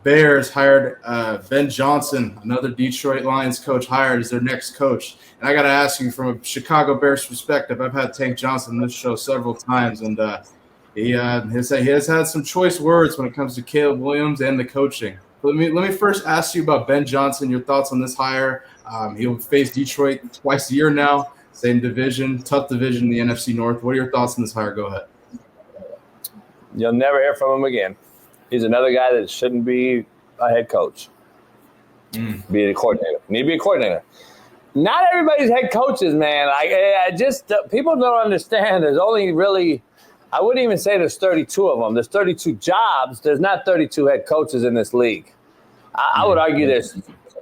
Bears hired Ben Johnson, another Detroit Lions coach, hired as their next coach. And I got to ask you, from a Chicago Bears perspective, I've had Tank Johnson on this show several times, and he has had some choice words when it comes to Caleb Williams and the coaching. Let me first ask you about Ben Johnson, your thoughts on this hire. He'll face Detroit twice a year now, same division, tough division in the NFC North. What are your thoughts on this hire? Go ahead. You'll never hear from him again. He's another guy that shouldn't be a head coach. Be a coordinator. Need to be a coordinator. Not everybody's head coaches, man. People don't understand. There's only really, I wouldn't even say there's 32 of them. There's 32 jobs. There's not 32 head coaches in this league. I would argue there's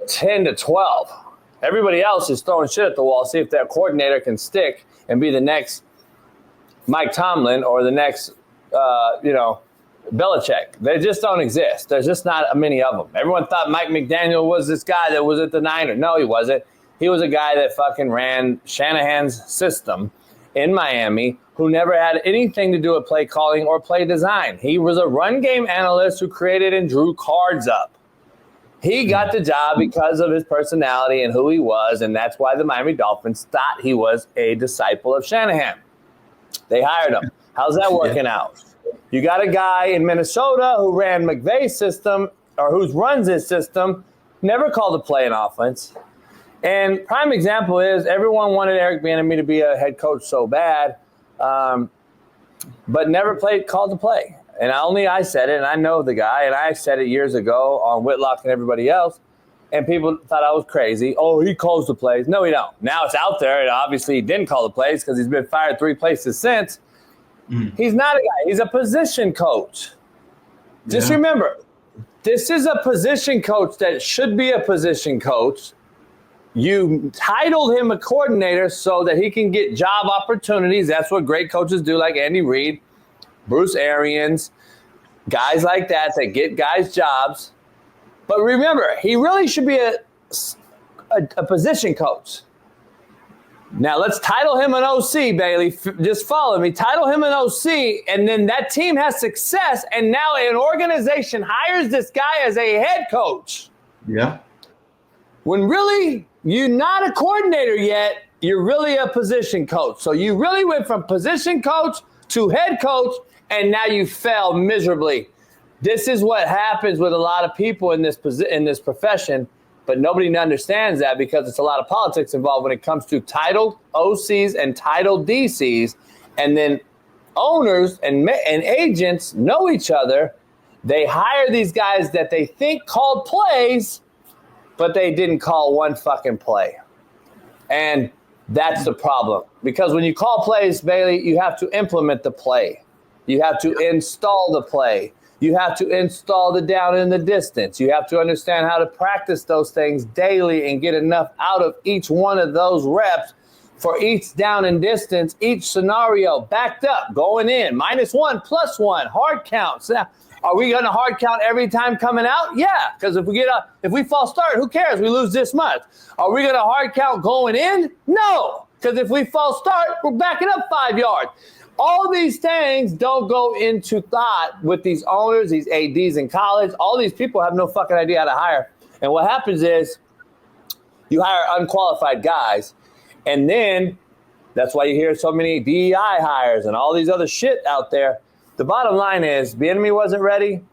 10 to 12. Everybody else is throwing shit at the wall, see if their coordinator can stick and be the next Mike Tomlin or the next, Belichick. They just don't exist. There's just not many of them. Everyone thought Mike McDaniel was this guy that was at the Niners. No, he wasn't. He was a guy that fucking ran Shanahan's system in Miami who never had anything to do with play calling or play design. He was a run game analyst who created and drew cards up. He got the job because of his personality and who he was, and that's why the Miami Dolphins thought he was a disciple of Shanahan. They hired him. How's that working out? You got a guy in Minnesota who ran McVay's system, or who runs his system, never called a play in offense. And prime example is everyone wanted Eric Bieniemy to be a head coach so bad, but never called the play. And I said it, and I know the guy, and I said it years ago on Whitlock and everybody else, and people thought I was crazy. Oh, he calls the plays. No, he don't. Now it's out there, and obviously he didn't call the plays because he's been fired 3 places since. He's not a guy. He's a position coach. Just remember, this is a position coach that should be a position coach. You titled him a coordinator so that he can get job opportunities. That's what great coaches do, like Andy Reid, Bruce Arians, guys like that get guys jobs. But remember, he really should be a position coach. Now, let's title him an OC, Bailey. Just follow me. Title him an OC, and then that team has success, and now an organization hires this guy as a head coach. Yeah. When really you're not a coordinator yet, you're really a position coach. So you really went from position coach to head coach, and now you fell miserably. This is what happens with a lot of people in this profession. But nobody understands that because it's a lot of politics involved when it comes to titled OCs and titled DCs. And then owners and agents know each other. They hire these guys that they think called plays, but they didn't call one fucking play. And that's the problem. Because when you call plays, Bailey, you have to implement the play. You have to install the play. You have to install the down in the distance. You have to understand how to practice those things daily and get enough out of each one of those reps for each down and distance, each scenario, backed up, going in, -1, +1, hard counts. Now, are we going to hard count every time coming out? Yeah, because if we false start, who cares? We lose this much. Are we going to hard count going in? No, because if we false start, we're backing up 5 yards. All these things don't go into thought with these owners, these ADs in college. All these people have no fucking idea how to hire. And what happens is you hire unqualified guys, and then that's why you hear so many DEI hires and all these other shit out there. The bottom line is Bieniemy wasn't ready.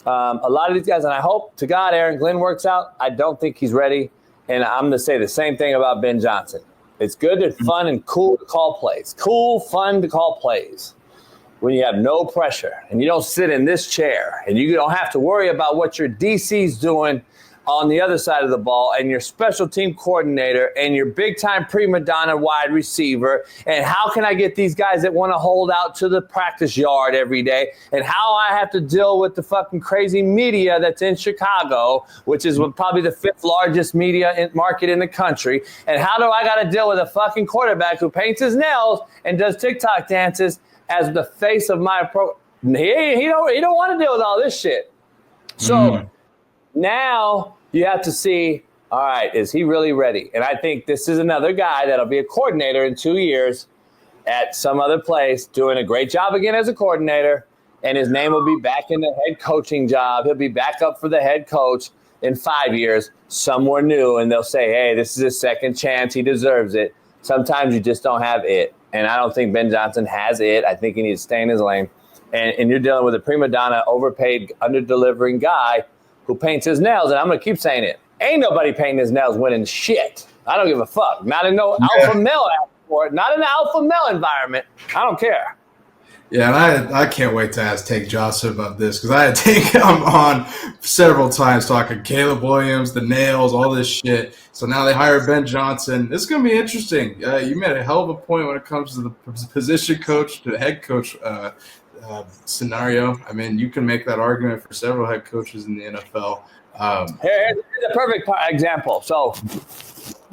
A lot of these guys, and I hope to God Aaron Glenn works out. I don't think he's ready. And I'm going to say the same thing about Ben Johnson. It's good and fun and cool to call plays. Cool, fun to call plays when you have no pressure and you don't sit in this chair and you don't have to worry about what your DC's doing on the other side of the ball and your special team coordinator and your big-time prima donna wide receiver and how can I get these guys that want to hold out to the practice yard every day and how I have to deal with the fucking crazy media that's in Chicago, which is probably the 5th largest media market in the country, and how do I got to deal with a fucking quarterback who paints his nails and does TikTok dances as the face of my pro. He don't want to deal with all this shit. So now you have to see, all right, is he really ready? And I think this is another guy that'll be a coordinator in 2 years at some other place, doing a great job again as a coordinator. and his name will be back in the head coaching job. He'll be back up for the head coach in 5 years, somewhere new, and they'll say, hey, this is his second chance. He deserves it. Sometimes you just don't have it, and I don't think Ben Johnson has it. I think he needs to stay in his lane, and you're dealing with a prima donna, overpaid, under-delivering guy who paints his nails, and I'm going to keep saying it. Ain't nobody painting his nails winning shit. I don't give a fuck. Not in no alpha male sport, not in the alpha male environment. I don't care. Yeah, and I can't wait to ask Tank Johnson about this because I had Tank him on several times talking Caleb Williams, the nails, all this shit. So now they hire Ben Johnson. This is going to be interesting. You made a hell of a point when it comes to the position coach to head coach scenario. I mean, you can make that argument for several head coaches in the NFL. Here's a perfect example. So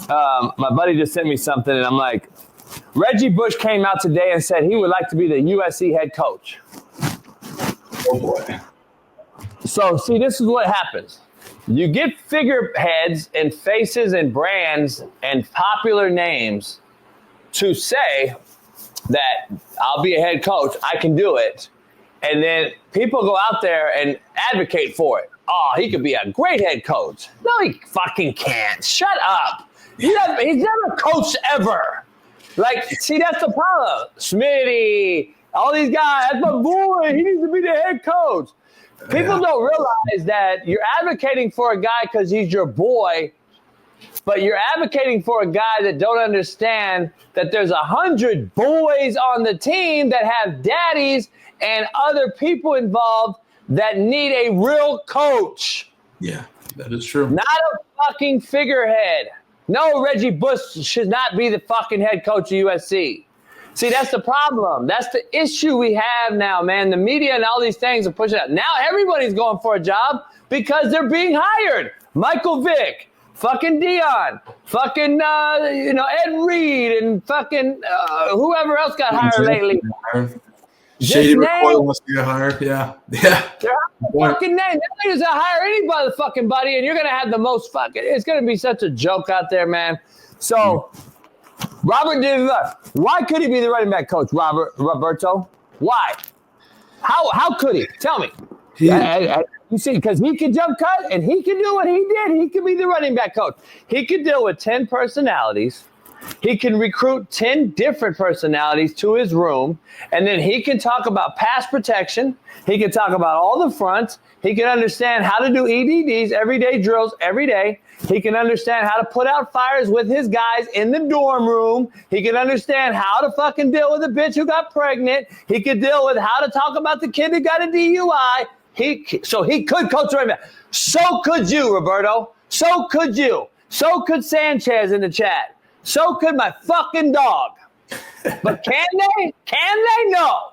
my buddy just sent me something, and I'm like, Reggie Bush came out today and said he would like to be the USC head coach. Oh, boy. So, see, this is what happens. You get figureheads and faces and brands and popular names to say that I'll be a head coach, I can do it. And then people go out there and advocate for it. Oh, he could be a great head coach. No, he fucking can't. Shut up. He's never coached ever. Like, see, that's the problem. Smitty, all these guys, that's my boy. He needs to be the head coach. People don't realize that you're advocating for a guy because he's your boy, but you're advocating for a guy that don't understand that there's 100 boys on the team that have daddies and other people involved that need a real coach. Yeah, that is true. Not a fucking figurehead. No, Reggie Bush should not be the fucking head coach of USC. See, that's the problem. That's the issue we have now, man. The media and all these things are pushing out. Now everybody's going for a job because they're being hired. Michael Vick, fucking Dion, fucking, Ed Reed, and fucking whoever else got hired lately. Shady McCoy wants to get hired. Yeah. They're fucking name. They're not going to hire anybody, fucking buddy, and you're going to have the most fucking. It's going to be such a joke out there, man. So, Robert did. Why could he be the running back coach, Roberto? Why? How could he? Tell me. You see, because he could jump cut and he could do what he did. He could be the running back coach. He could deal with 10 personalities. He can recruit 10 different personalities to his room, and then he can talk about pass protection. He can talk about all the fronts. He can understand how to do EDDs, everyday drills, every day. He can understand how to put out fires with his guys in the dorm room. He can understand how to fucking deal with a bitch who got pregnant. He could deal with how to talk about the kid that got a DUI. So he could coach running back. So could you, Roberto. So could you. So could Sanchez in the chat. So could my fucking dog. But can they? Can they? No.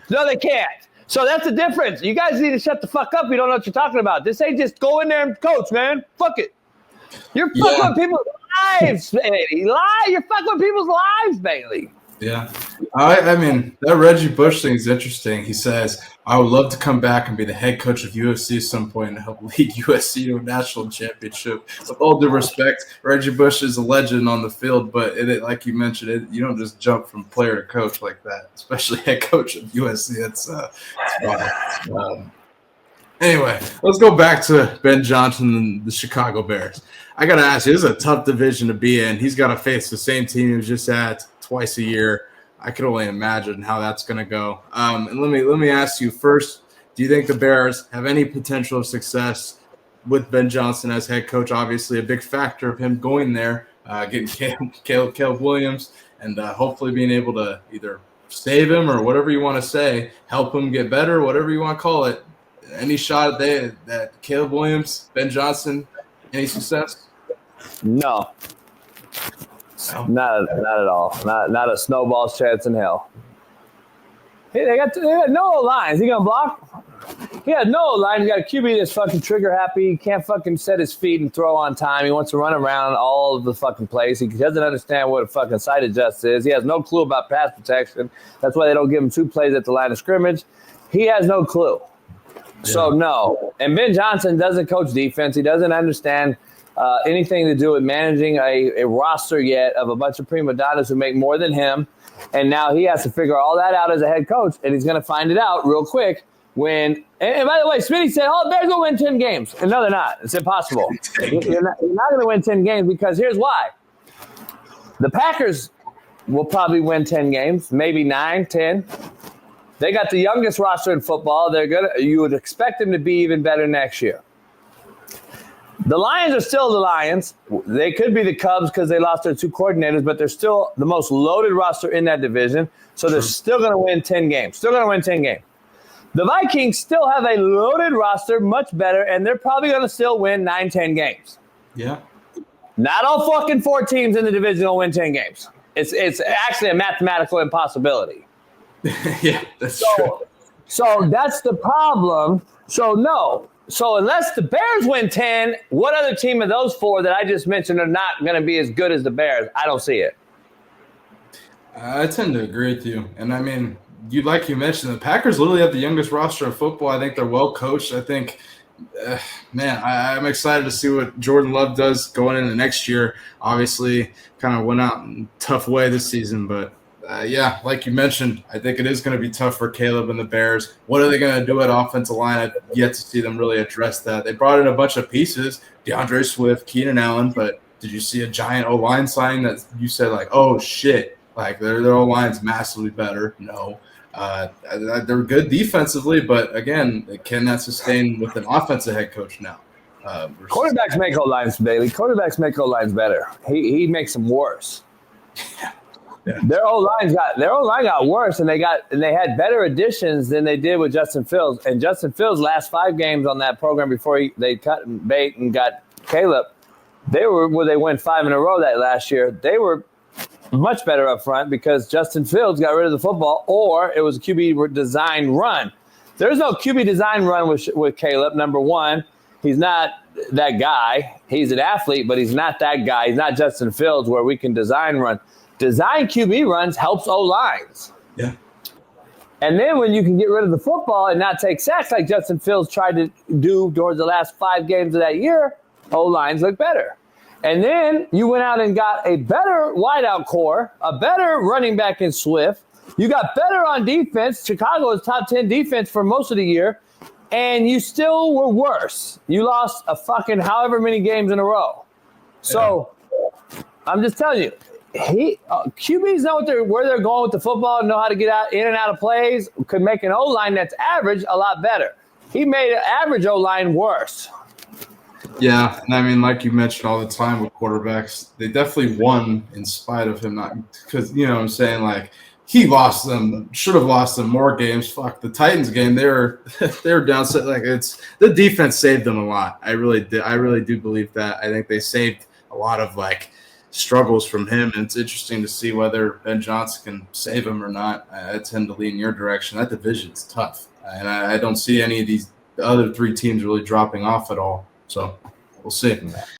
No, they can't. So that's the difference. You guys need to shut the fuck up. You don't know what you're talking about. This ain't just go in there and coach, man. Fuck it. You're fucking with people's lives, Bailey. You're fucking with people's lives, Bailey. Yeah. I mean, that Reggie Bush thing is interesting. He says, I would love to come back and be the head coach of USC at some point and help lead USC to a national championship. With all due respect, Reggie Bush is a legend on the field, but like you mentioned, you don't just jump from player to coach like that, especially head coach of USC. That's fine. Anyway, let's go back to Ben Johnson and the Chicago Bears. I got to ask you, this is a tough division to be in. He's got to face the same team he was just at twice a year. I can only imagine how that's going to go. And let me ask you first, do you think the Bears have any potential of success with Ben Johnson as head coach? Obviously, a big factor of him going there, getting Caleb Williams, and hopefully being able to either save him or whatever you want to say, help him get better, whatever you want to call it. Any shot at that Caleb Williams, Ben Johnson, any success? No. Not at all. Not a snowball's chance in hell. Hey, they got no lines. He gonna block? He had no line. He got a QB that's fucking trigger happy. He can't fucking set his feet and throw on time. He wants to run around all of the fucking place. He doesn't understand what a fucking sight adjust is. He has no clue about pass protection. That's why they don't give him 2 plays at the line of scrimmage. He has no clue. So no. And Ben Johnson doesn't coach defense. He doesn't understand anything to do with managing a roster yet of a bunch of prima donnas who make more than him. And now he has to figure all that out as a head coach, and he's going to find it out real quick And by the way, Smitty said, "Oh, Bears will win 10 games." And no, they're not. It's impossible. You're not going to win 10 games because here's why. The Packers will probably win 10 games, maybe 9, 10. They got the youngest roster in football. You would expect them to be even better next year. The Lions are still the Lions. They could be the Cubs because they lost their 2 coordinators, but they're still the most loaded roster in that division. So they're still going to win 10 games. The Vikings still have a loaded roster, much better, and they're probably going to still win 9, 10 games. Yeah. Not all fucking 4 teams in the division will win 10 games. It's actually a mathematical impossibility. Yeah, that's true. So that's the problem. So no. So unless the Bears win 10, what other team of those 4 that I just mentioned are not going to be as good as the Bears? I don't see it. I tend to agree with you. And I mean, like you mentioned, the Packers literally have the youngest roster of football. I think they're well coached. I think, I'm excited to see what Jordan Love does going into next year. Obviously, kind of went out in a tough way this season. But, like you mentioned, I think it is going to be tough for Caleb and the Bears. What are they going to do at offensive line? I've yet to see them really address that. They brought in a bunch of pieces, DeAndre Swift, Keenan Allen, but did you see a giant O-line signing that you said, like, oh, shit, like their O-line's massively better? No. They're good defensively, but again, can that sustain with an offensive head coach now? Quarterbacks make O-lines, Bailey. Quarterbacks make O-lines better. He makes them worse. Yeah. Their O-line got worse, and they had better additions than they did with Justin Fields. And Justin Fields' last 5 games on that program before they cut bait and got Caleb, they went 5 in a row that last year. They were much better up front because Justin Fields got rid of the football, or it was a QB design run. There's no QB design run with Caleb. Number one, he's not that guy. He's an athlete, but he's not that guy. He's not Justin Fields where we can design run. Design QB runs helps O-lines. Yeah. And then when you can get rid of the football and not take sacks like Justin Fields tried to do towards the last 5 games of that year, O-lines look better. And then you went out and got a better wideout core, a better running back in Swift. You got better on defense. Chicago was top 10 defense for most of the year, and you still were worse. You lost a fucking however many games in a row. So I'm just telling you, QBs know where they're going with the football, know how to get in and out of plays, could make an O-line that's average a lot better. He made an average O-line worse. Yeah, and I mean, like you mentioned all the time with quarterbacks, they definitely won in spite of him not – because, you know what I'm saying, like, he should have lost them more games. Fuck, the Titans game, they were down. Like, the defense saved them a lot. I really do believe that. I think they saved a lot of, like, struggles from him, and it's interesting to see whether Ben Johnson can save him or not. I tend to lean your direction. That division's tough, and I don't see any of these other 3 teams really dropping off at all. So we'll see.